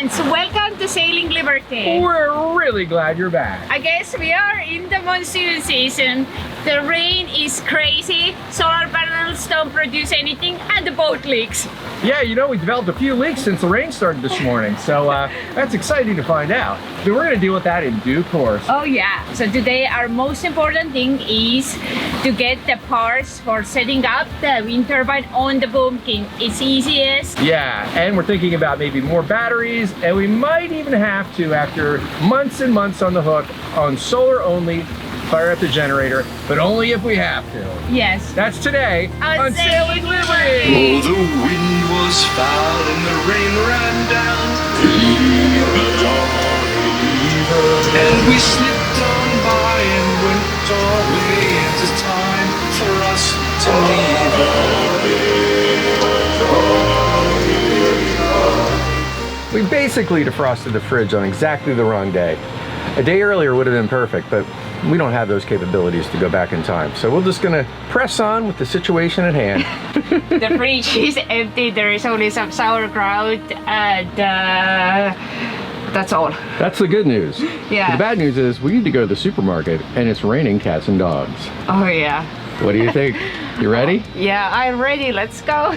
friends, welcome to Sailing Liberty. We're really glad you're back. I guess we are in the monsoon season. The rain is crazy, solar panels don't produce anything, and the boat leaks. Yeah, you know, we developed a few leaks since the rain started this morning, so that's exciting to find out. But we're going to deal with that in due course. Oh yeah, so today our most important thing is to get the parts for setting up the wind turbine on the boomkin. It's easiest. Yeah, and we're thinking about maybe more batteries, and we might even have to, after months and months on the hook, on solar only, fire up the generator, but only if we have to. Yes. That's today on Sailing Liberty. Oh, the wind was foul and the rain ran down. And we slipped on by and went our way. It's time for us to leave. We basically defrosted the fridge on exactly the wrong day. A day earlier would have been perfect, but we don't have those capabilities to go back in time. So we're just gonna press on with the situation at hand. The fridge is empty, there is only some sauerkraut, and that's all. That's the good news. Yeah. The bad news is we need to go to the supermarket and it's raining cats and dogs. Oh yeah. What do you think? You ready? Yeah, I'm ready, let's go.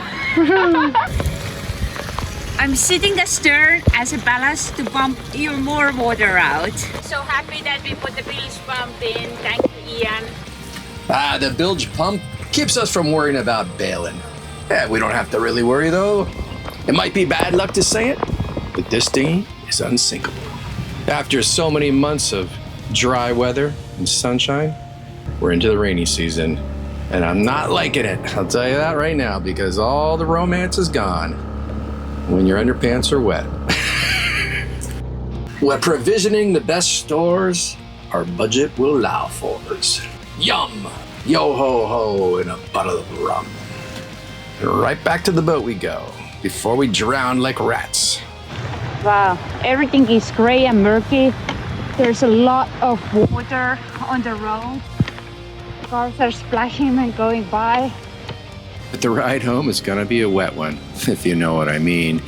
I'm sitting the stern as a ballast to pump even more water out. So happy that we put the bilge pump in. Thank you, Ian. The bilge pump keeps us from worrying about bailing. Yeah, we don't have to really worry though. It might be bad luck to say it, but this thing is unsinkable. After so many months of dry weather and sunshine, we're into the rainy season, and I'm not liking it. I'll tell you that right now, because all the romance is gone when your underpants are wet. We're provisioning the best stores our budget will allow for us. Yum! Yo ho ho and a bottle of rum. And right back to the boat we go, before we drown like rats. Wow, everything is gray and murky. There's a lot of water on the road. Cars are splashing and going by. But the ride home is gonna be a wet one, if you know what I mean.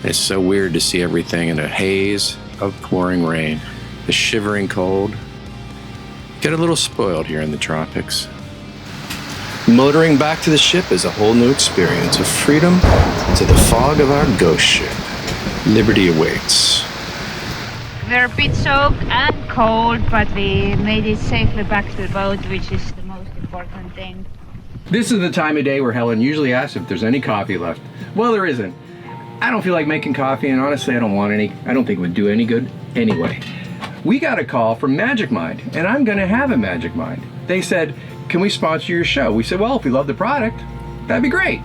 It's so weird to see everything in a haze of pouring rain, the shivering cold. Get a little spoiled here in the tropics. Motoring back to the ship is a whole new experience of freedom to the fog of our ghost ship. Liberty awaits. We're a bit soaked and cold, but we made it safely back to the boat, which is the most important thing. This is the time of day where Helen usually asks if there's any coffee left. Well, there isn't. I don't feel like making coffee, and honestly, I don't want any. I don't think it would do any good anyway. We got a call from Magic Mind, and I'm gonna have a Magic Mind. They said, can we sponsor your show? We said, well, if we love the product, that'd be great.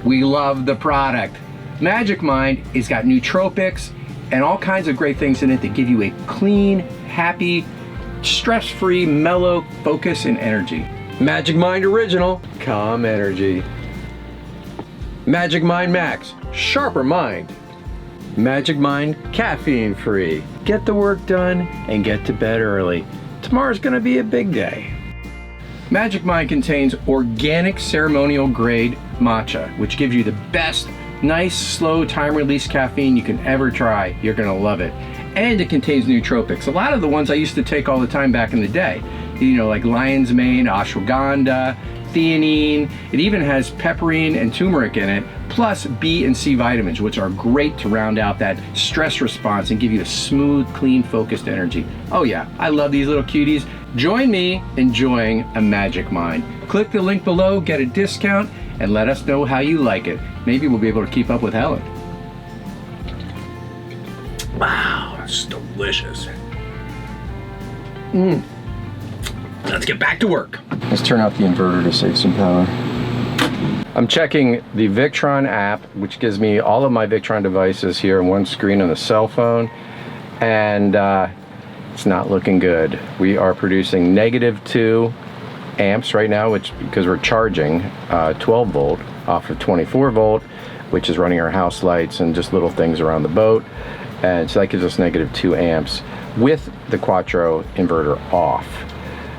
We love the product. Magic Mind has got nootropics and all kinds of great things in it that give you a clean, happy, stress-free, mellow focus and energy. Magic Mind Original, calm energy. Magic Mind Max, sharper mind. Magic Mind caffeine free. Get the work done and get to bed early. Tomorrow's gonna be a big day. Magic Mind contains organic ceremonial grade matcha, which gives you the best, nice, slow time release caffeine you can ever try. You're gonna love it. And it contains nootropics. A lot of the ones I used to take all the time back in the day. You know, like lion's mane, ashwagandha, theanine. It even has pepperine and turmeric in it, plus B and C vitamins, which are great to round out that stress response and give you a smooth, clean, focused energy. Oh yeah, I love these little cuties. Join me enjoying a Magic Mind. Click the link below, get a discount, and let us know how you like it. Maybe we'll be able to keep up with Helen. Wow, that's delicious. Let's get back to work. Let's turn off the inverter to save some power. I'm checking the Victron app, which gives me all of my Victron devices here on one screen on the cell phone, and it's not looking good. We are producing -2 amps right now, which because we're charging 12 volt off of 24 volt, which is running our house lights and just little things around the boat. And so that gives us -2 amps with the Quattro inverter off.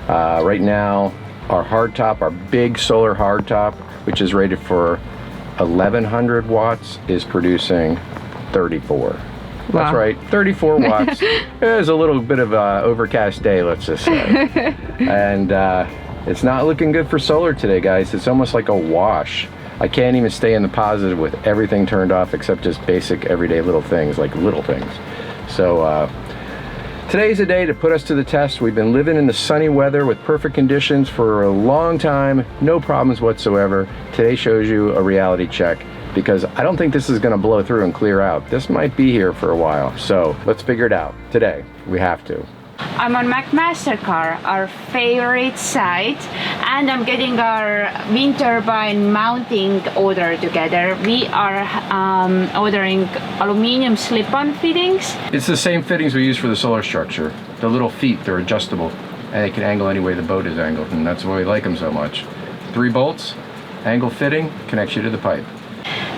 Right now, our hardtop, our big solar hardtop, which is rated for 1100 watts, is producing 34. That's right, 34 watts. It was a little bit of an overcast day, let's just say. And it's not looking good for solar today, guys. It's almost like a wash. I can't even stay in the positive with everything turned off except just basic everyday little things, like little things. So today's a day to put us to the test. We've been living in the sunny weather with perfect conditions for a long time, no problems whatsoever. Today shows you a reality check, because I don't think this is going to blow through and clear out. This might be here for a while. So let's figure it out today. We have to. I'm on McMaster-Carr, our favorite site, and I'm getting our wind turbine mounting order together. We are ordering aluminum slip-on fittings. It's the same fittings we use for the solar structure. The little feet, they're adjustable, and they can angle any way the boat is angled, and that's why we like them so much. 3 bolts, angle fitting, connects you to the pipe.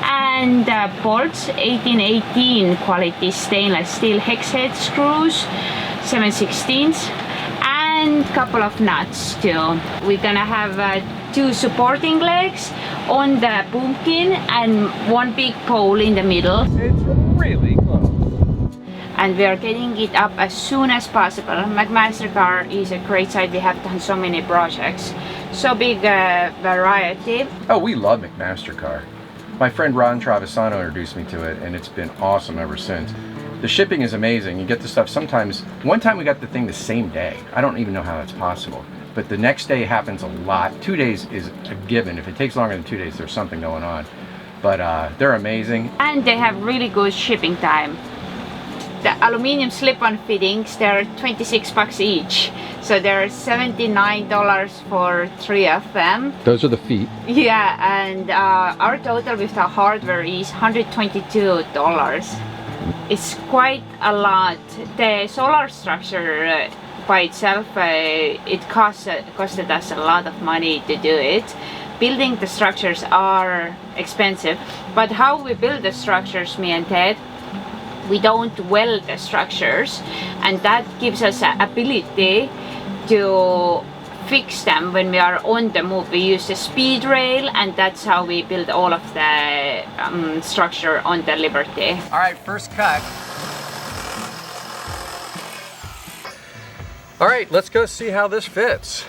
And bolts, 1818 quality stainless steel hex head screws, 7/16, and couple of nuts too. We're gonna have 2 supporting legs on the boomkin and 1 big pole in the middle. It's really close. And we are getting it up as soon as possible. McMaster-Carr is a great site. We have done so many projects, so big variety. Oh, we love McMaster-Carr. My friend Ron Travisano introduced me to it, and it's been awesome ever since. The shipping is amazing. You get the stuff sometimes. One time we got the thing the same day. I don't even know how that's possible. But the next day happens a lot. 2 days is a given. If it takes longer than 2 days, there's something going on. But they're amazing. And they have really good shipping time. The aluminum slip-on fittings, they're 26 bucks each. So they're $79 for 3 of them. Those are the feet. Yeah, and our total with the hardware is $122. It's quite a lot. The solar structure by itself, it costed us a lot of money to do it. Building the structures are expensive, but how we build the structures, me and Ted, we don't weld the structures, and that gives us the ability to fix them when we are on the move. We use the speed rail, and that's how we build all of the structure on the Liberty. All right, first cut. All right, let's go see how this fits.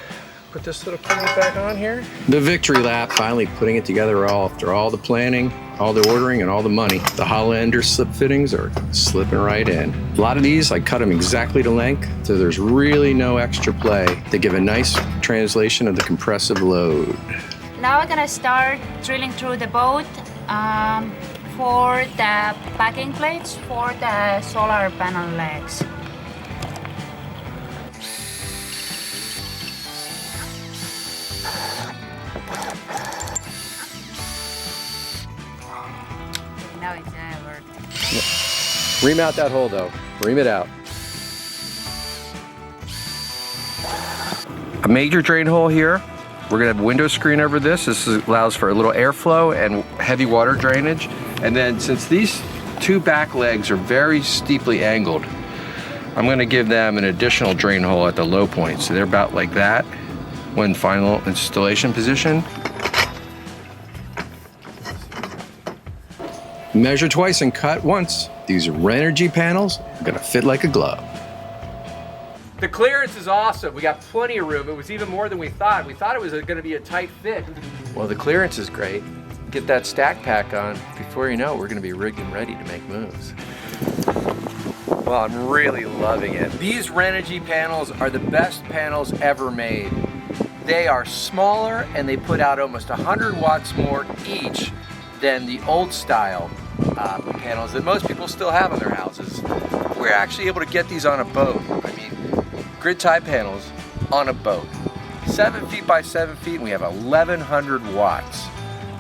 Put this little pivot back on here. The victory lap, finally putting it together all after all the planning, all the ordering, and all the money. The Hollander slip fittings are slipping right in. A lot of these, I cut them exactly to length, so there's really no extra play. They give a nice translation of the compressive load. Now we're gonna start drilling through the boat for the backing plates for the solar panel legs. Now it's Ream out that hole though. Ream it out. A major drain hole here. We're gonna have a window screen over this. This allows for a little airflow and heavy water drainage. And then since these 2 back legs are very steeply angled, I'm gonna give them an additional drain hole at the low point. So they're about like that when final installation position. Measure twice and cut once. These Renogy panels are gonna fit like a glove. The clearance is awesome. We got plenty of room. It was even more than we thought. We thought it was gonna be a tight fit. Well, the clearance is great. Get that stack pack on. Before you know it, we're gonna be rigged and ready to make moves. Well, I'm really loving it. These Renogy panels are the best panels ever made. They are smaller and they put out almost 100 watts more each than the old style panels that most people still have in their houses. We're actually able to get these on a boat. I mean, grid tie panels on a boat. 7 feet by 7 feet, and we have 1100 watts.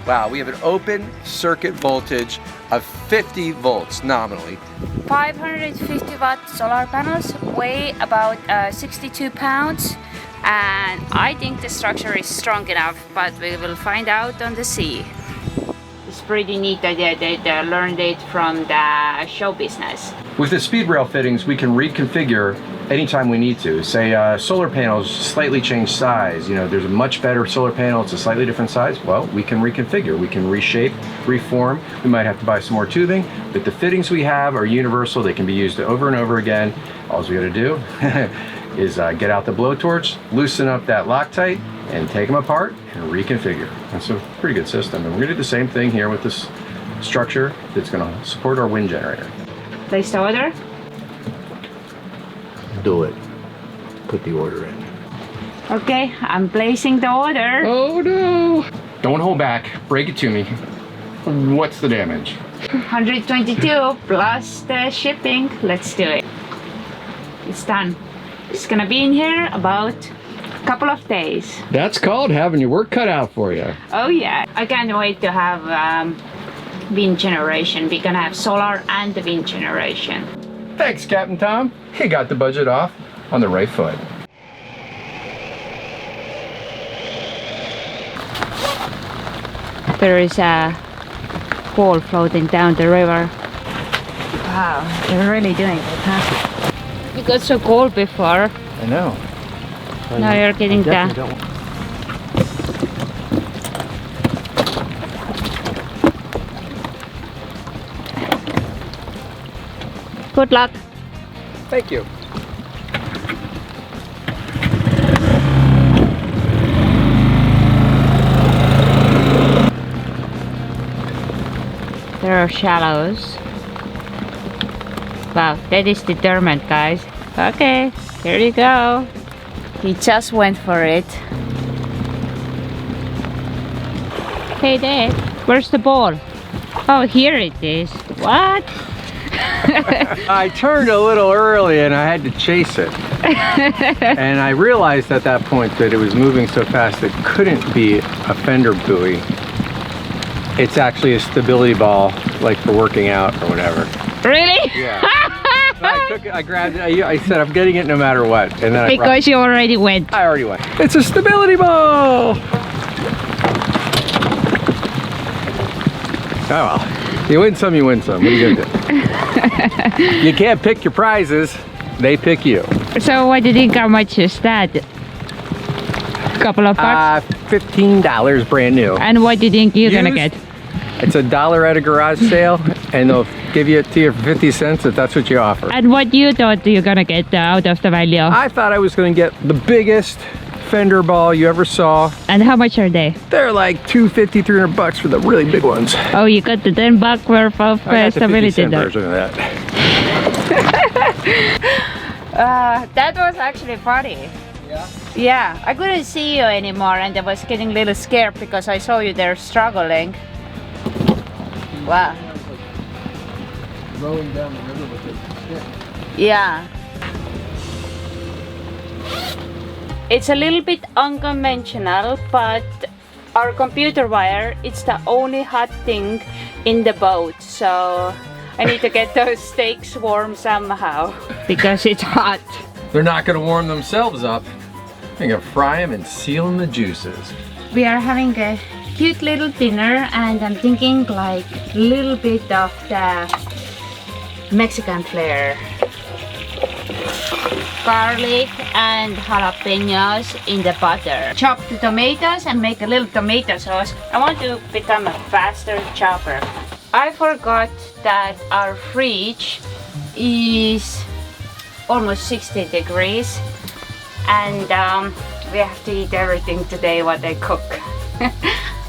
Wow, we have an open circuit voltage of 50 volts nominally. 550 watt solar panels weigh about 62 pounds, and I think the structure is strong enough, but we will find out on the sea. It's pretty neat that they learned it from the show business. With the speed rail fittings, we can reconfigure anytime we need to. Say solar panels slightly change size, you know, there's a much better solar panel, it's a slightly different size, well, we can reconfigure, we can reshape, reform. We might have to buy some more tubing, but the fittings we have are universal. They can be used over and over again. All we gotta do is get out the blowtorch, loosen up that Loctite, and take them apart and reconfigure. That's a pretty good system. And we're gonna do the same thing here with this structure that's gonna support our wind generator. Place the order. Do it. Put the order in. Okay, I'm placing the order. Oh no! Don't hold back. Break it to me. What's the damage? 122 plus the shipping. Let's do it. It's done. It's gonna be in here about a couple of days. That's called having your work cut out for you. Oh yeah, I can't wait to have wind generation. We're gonna have solar and the wind generation. Thanks, Captain Tom. You got the budget off on the right foot. There is a ball floating down the river. Wow, they're really doing it, huh? You got so cold before. I know. Now you're getting the... Good luck. Thank you. There are shallows. Wow, that is determined, guys. Okay, here you go. He just went for it. Hey Dad, where's the ball? Oh, here it is. What? I turned a little early and I had to chase it. And I realized at that point that it was moving so fast it couldn't be a fender buoy. It's actually a stability ball, like for working out or whatever. Really? Yeah. So I took it, I grabbed it, I said I'm getting it no matter what. And then because you already went. I already went. It's a stability ball! Oh well. You win some, you win some. What are you gonna do? You can't pick your prizes, they pick you. So what do you think, how much is that? Couple of bucks? $15 brand new. And what do you think you're gonna get? It's $1 at a garage sale, and they'll give it to you for 50 cents if that's what you offer. And what you thought you're gonna get out of the value? I thought I was gonna get the biggest Fender ball you ever saw. And how much are they? They're like $250, $300 for the really big ones. Oh, you got the $10 worth of stability version of that. That was actually funny. Yeah? Yeah, I couldn't see you anymore and I was getting a little scared because I saw you there struggling. Wow. Rowing down the river with a stick. Yeah. It's a little bit unconventional, but our computer wire, it's the only hot thing in the boat. So I need to get those steaks warm somehow because it's hot. They're not gonna warm themselves up. They're gonna fry them and seal in the juices. We are having a cute little dinner and I'm thinking like a little bit of the Mexican flair. Garlic and jalapenos in the butter. Chop the tomatoes and make a little tomato sauce. I want to become a faster chopper. I forgot that our fridge is almost 60 degrees and we have to eat everything today what I cook.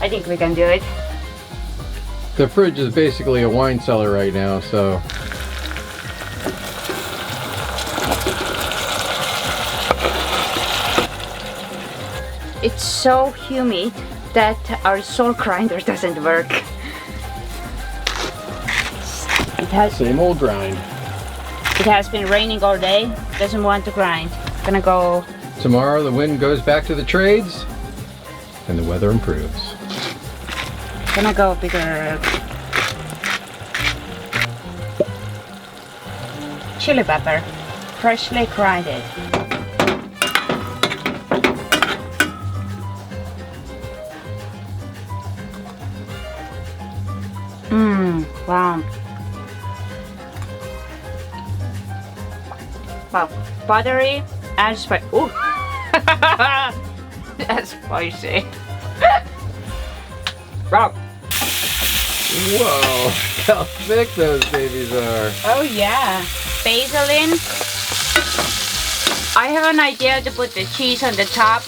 I think we can do it. The fridge is basically a wine cellar right now, so. It's so humid that our salt grinder doesn't work. It has been raining all day, doesn't want to grind. Gonna go. Tomorrow the wind goes back to the trades and the weather improves. Gonna go bigger. Chili pepper, freshly grinded. Wow. battery and spice. Ooh, that's spicy. Wow. Whoa, how thick those babies are. Oh yeah. Basil in. I have an idea to put the cheese on the top.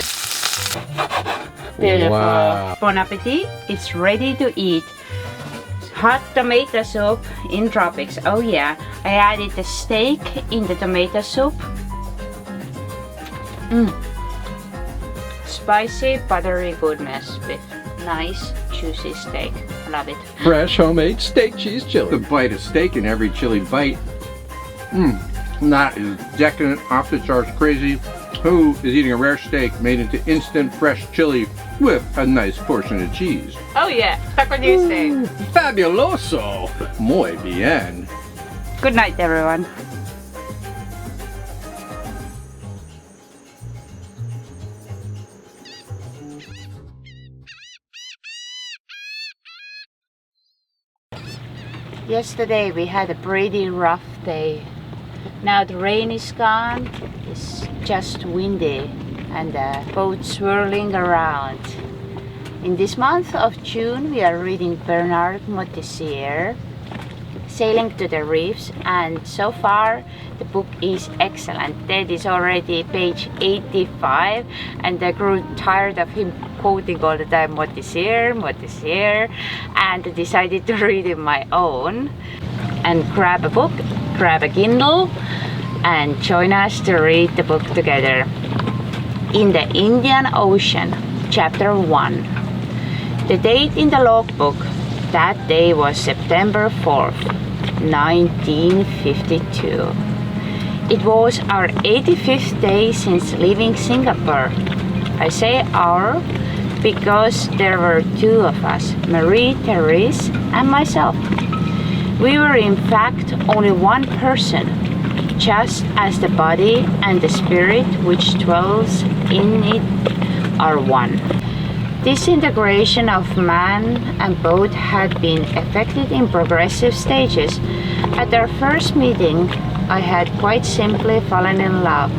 Beautiful. Wow. Bon appetit. It's ready to eat. Hot tomato soup in tropics. Oh yeah. I added the steak in the tomato soup. Spicy, buttery goodness with nice, juicy steak. I love it. Fresh homemade steak cheese chili. The bite of steak in every chili bite. That is decadent, off the charts crazy. Who is eating a rare steak made into instant fresh chili with a nice portion of cheese? Oh yeah. Taco Tuesday. Fabuloso. Muy bien. Good night, everyone. Yesterday we had a pretty rough day. Now the rain is gone, it's just windy and the boat swirling around. In this month of June we are reading Bernard Moitessier, Sailing to the Reefs, and so far the book is excellent. Ted is already page 85 and I grew tired of him quoting all the time Moitessier, Moitessier, and I decided to read it my own. And grab a book, grab a Kindle, and join us to read the book together. In the Indian Ocean, Chapter 1. The date in the logbook that day was September 4th, 1952. It was our 85th day since leaving Singapore. I say our because there were two of us, Marie-Therese and myself. We were in fact only one person, just as the body and the spirit which dwells in it are one. This integration of man and boat had been effected in progressive stages. At our first meeting, I had quite simply fallen in love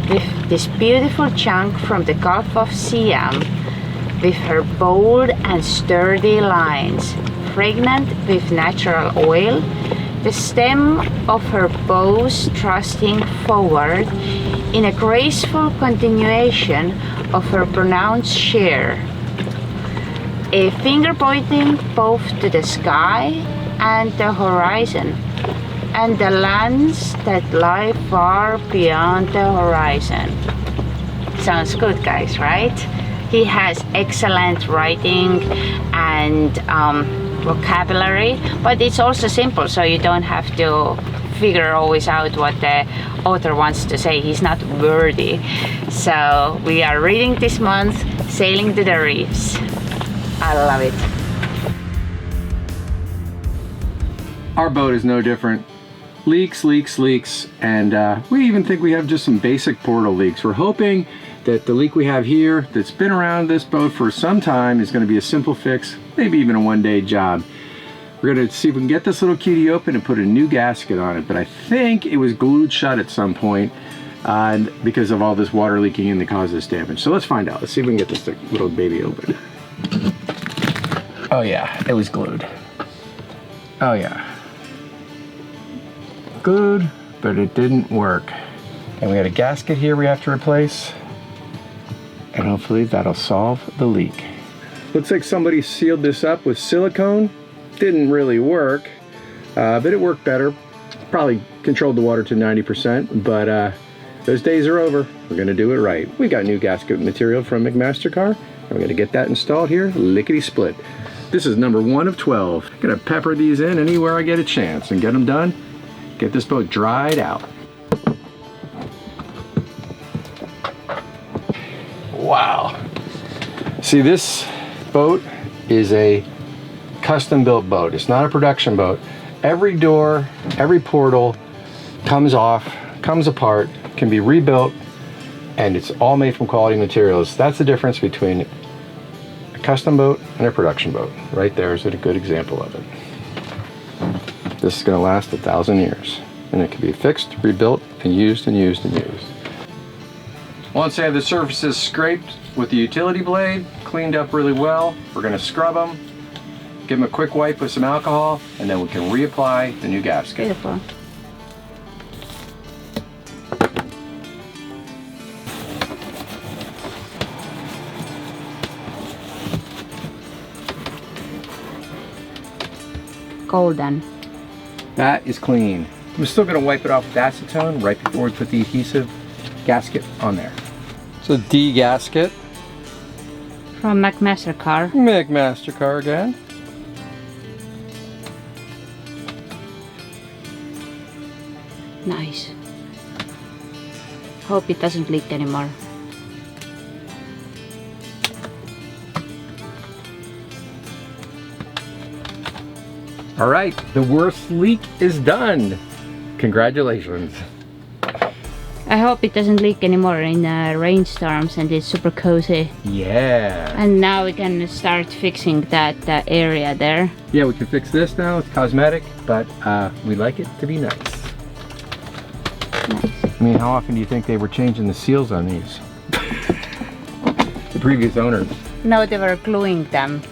with this beautiful chunk from the Gulf of Siam, with her bold and sturdy lines, pregnant with natural oil, the stem of her bows thrusting forward in a graceful continuation of her pronounced sheer, a finger pointing both to the sky and the horizon, and the lands that lie far beyond the horizon. Sounds good, guys, right? He has excellent writing and vocabulary, but it's also simple, so you don't have to figure always out what the author wants to say. He's not wordy. So we are reading this month Sailing to the Reefs. I love it. Our boat is no different. Leaks, leaks, leaks, and we even think we have just some basic portal leaks. We're hoping that the leak we have here that's been around this boat for some time is going to be a simple fix, maybe even a one-day job. We're going to see if we can get this little cutie open and put a new gasket on it, but I think it was glued shut at some point because of all this water leaking in that caused this damage. So let's find out. Let's see if we can get this little baby open. Oh yeah, it was glued. Oh yeah. Glued, but it didn't work. And we got a gasket here we have to replace. And hopefully that'll solve the leak. Looks like somebody sealed this up with silicone. Didn't really work, but it worked better. Probably controlled the water to 90%, but those days are over. We're gonna do it right. We got new gasket material from McMaster-Carr, and we're gonna get that installed here, lickety-split. This is number 1 of 12. Gonna pepper these in anywhere I get a chance and get them done. Get this boat dried out. Wow. See, this boat is a custom built boat. It's not a production boat. Every door, every portal comes off, comes apart, can be rebuilt, and it's all made from quality materials. That's the difference between a custom boat and a production boat. Right there is a good example of it. This is going to last 1,000 years. and it can be fixed, rebuilt, and used and used and used. Once I have the surfaces scraped with the utility blade, cleaned up really well, we're going to scrub them, give them a quick wipe with some alcohol, and then we can reapply the new gasket. Beautiful. Golden. That is clean. I'm still going to wipe it off with acetone right before we put the adhesive gasket on there. So D gasket. From McMaster-Carr. McMaster-Carr again. Nice. Hope it doesn't leak anymore. All right, the worst leak is done. Congratulations. I hope it doesn't leak anymore in rainstorms and it's super cozy. Yeah. And now we can start fixing that area there. Yeah, we can fix this now. It's cosmetic, but we like it to be nice. Nice. I mean, how often do you think they were changing the seals on these? The previous owners. No, they were gluing them.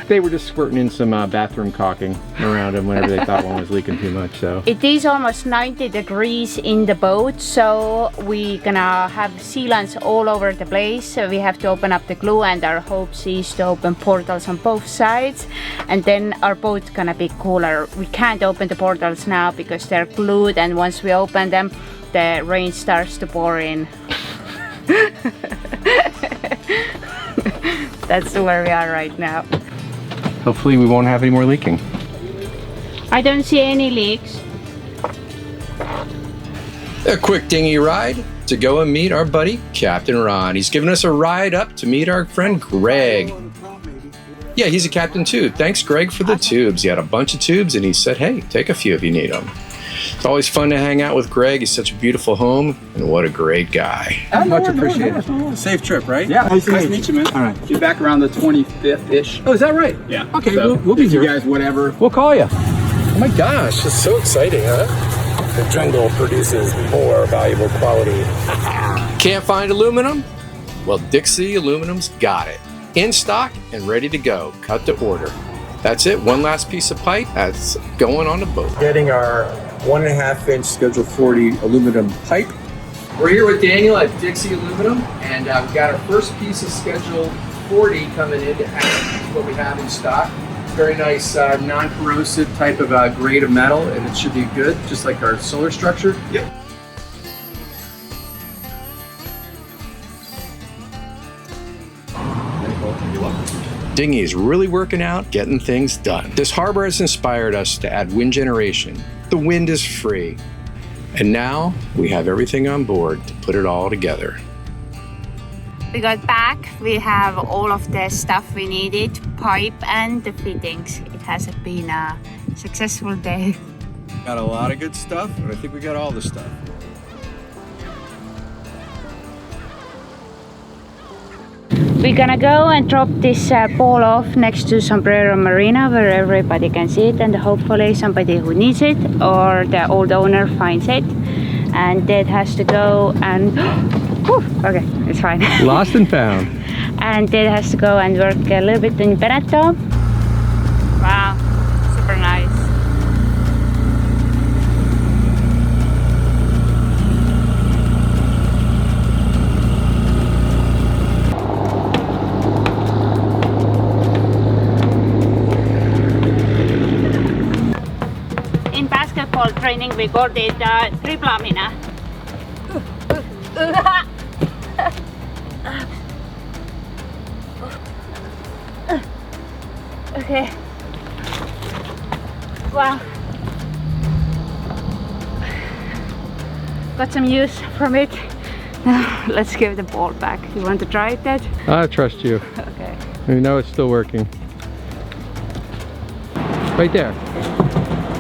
They were just squirting in some bathroom caulking around them whenever they thought one was leaking too much. So it is almost 90 degrees in the boat, so we're gonna have sealants all over the place. So we have to open up the glue, and our hopes is to open portals on both sides, and then our boat's gonna be cooler. We can't open the portals now because they're glued, and once we open them, the rain starts to pour in. That's where we are right now. hopefully we won't have any more leaking. I don't see any leaks. A quick dinghy ride to go and meet our buddy, Captain Ron. He's giving us a ride up to meet our friend Greg. Yeah, he's a captain too. Thanks, Greg, for the tubes. He had a bunch of tubes and he said, hey, take a few if you need them. It's always fun to hang out with Greg. He's such a beautiful home, and what a great guy. Much appreciated. Safe trip, right? Yeah. Nice to meet you, man. All right. Get back around the 25th-ish. Oh, is that right? Yeah. Okay, So, we'll be if here. you guys, whatever. We'll call you. Oh my gosh, it's so exciting, huh? The jungle produces more valuable quality. Can't find aluminum? Well, Dixie Aluminum's got it. In stock and ready to go. Cut to order. That's it. One last piece of pipe. That's going on the boat. Getting our 1.5-inch Schedule 40 aluminum pipe. We're here with Daniel at Dixie Aluminum, and we've got our first piece of Schedule 40 coming in to add what we have in stock. Very nice non-corrosive type of grade of metal, and it should be good, just like our solar structure. Yep. Dinghy is really working out, getting things done. This harbor has inspired us to add wind generation. The wind is free. And now we have everything on board to put it all together. We got back, we have all of the stuff we needed, pipe and the fittings. It has been a successful day. Got a lot of good stuff, but I think we got all the stuff. We're gonna go and drop this ball off next to Sombrero Marina where everybody can see it, and hopefully somebody who needs it or the old owner finds it. And Dad has to go and whew, okay, it's fine. Lost and found. And Dad has to go and work a little bit in Veneto. Wow, super nice. In basketball training we got it triplamina. Okay. Wow. Got some use from it. Now let's give the ball back. You want to try it, Dad? I trust you. Okay. We know it's still working. Right there.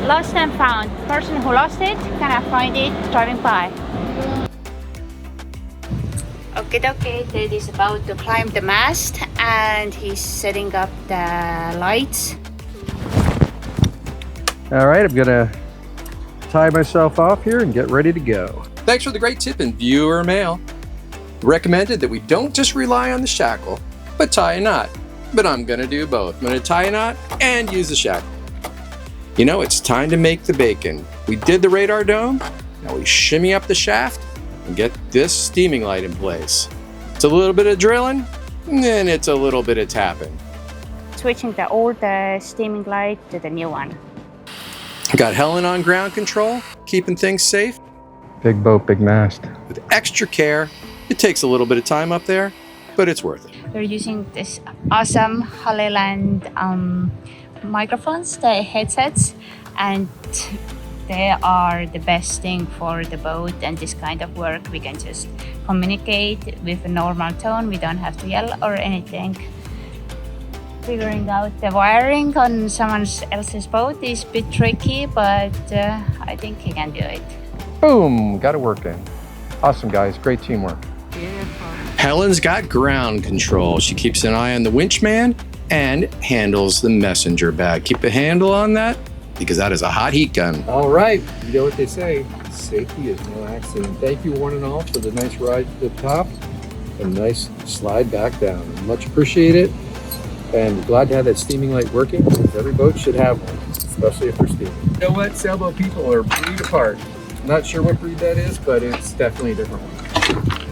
Lost and found. Person who lost it, can I find it driving by? Okay, Dad is about to climb the mast and he's setting up the lights. All right, I'm gonna tie myself off here and get ready to go. Thanks for the great tip in viewer mail. Recommended that we don't just rely on the shackle, but tie a knot. But I'm gonna do both. I'm gonna tie a knot and use the shackle. You know, it's time to make the bacon. We did the radar dome. Now we shimmy up the shaft and get this steaming light in place. It's a little bit of drilling, and then it's a little bit of tapping. Switching the old steaming light to the new one. Got Helen on ground control, keeping things safe. Big boat, big mast. With extra care, it takes a little bit of time up there, but it's worth it. We're using this awesome Hollyland microphones, the headsets, and they are the best thing for the boat and this kind of work. We can just communicate with a normal tone. We don't have to yell or anything. Figuring out the wiring on someone else's boat is a bit tricky, but I think he can do it. Boom, got it working. Awesome, guys, great teamwork. Beautiful. Helen's got ground control. She keeps an eye on the winch man and handles the messenger bag. Keep a handle on that because that is a hot heat gun. All right, you know what they say, safety is no accident. Thank you one and all for the nice ride to the top and nice slide back down. Much appreciated. And glad to have that steaming light working, because every boat should have one, especially if they're steaming. You know what? Sailboat people are breed apart. Not sure what breed that is, but it's definitely a different one.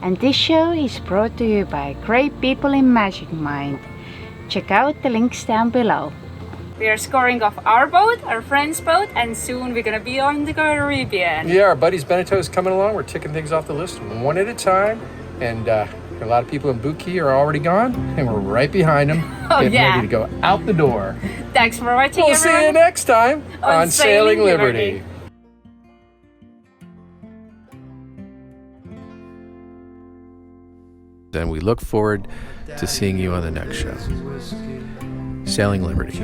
And this show is brought to you by great people in Magic Mind. Check out the links down below. We are scoring off our boat, our friend's boat, and soon we're gonna be on the Caribbean. Yeah, our buddies Beneto's coming along. We're ticking things off the list one at a time. And a lot of people in Boot Key are already gone, and we're right behind them, getting ready to go out the door. Thanks for watching, We'll everyone. see you next time on Sailing Sailing Liberty. Liberty. And we look forward to seeing you on the next show. Sailing Liberty.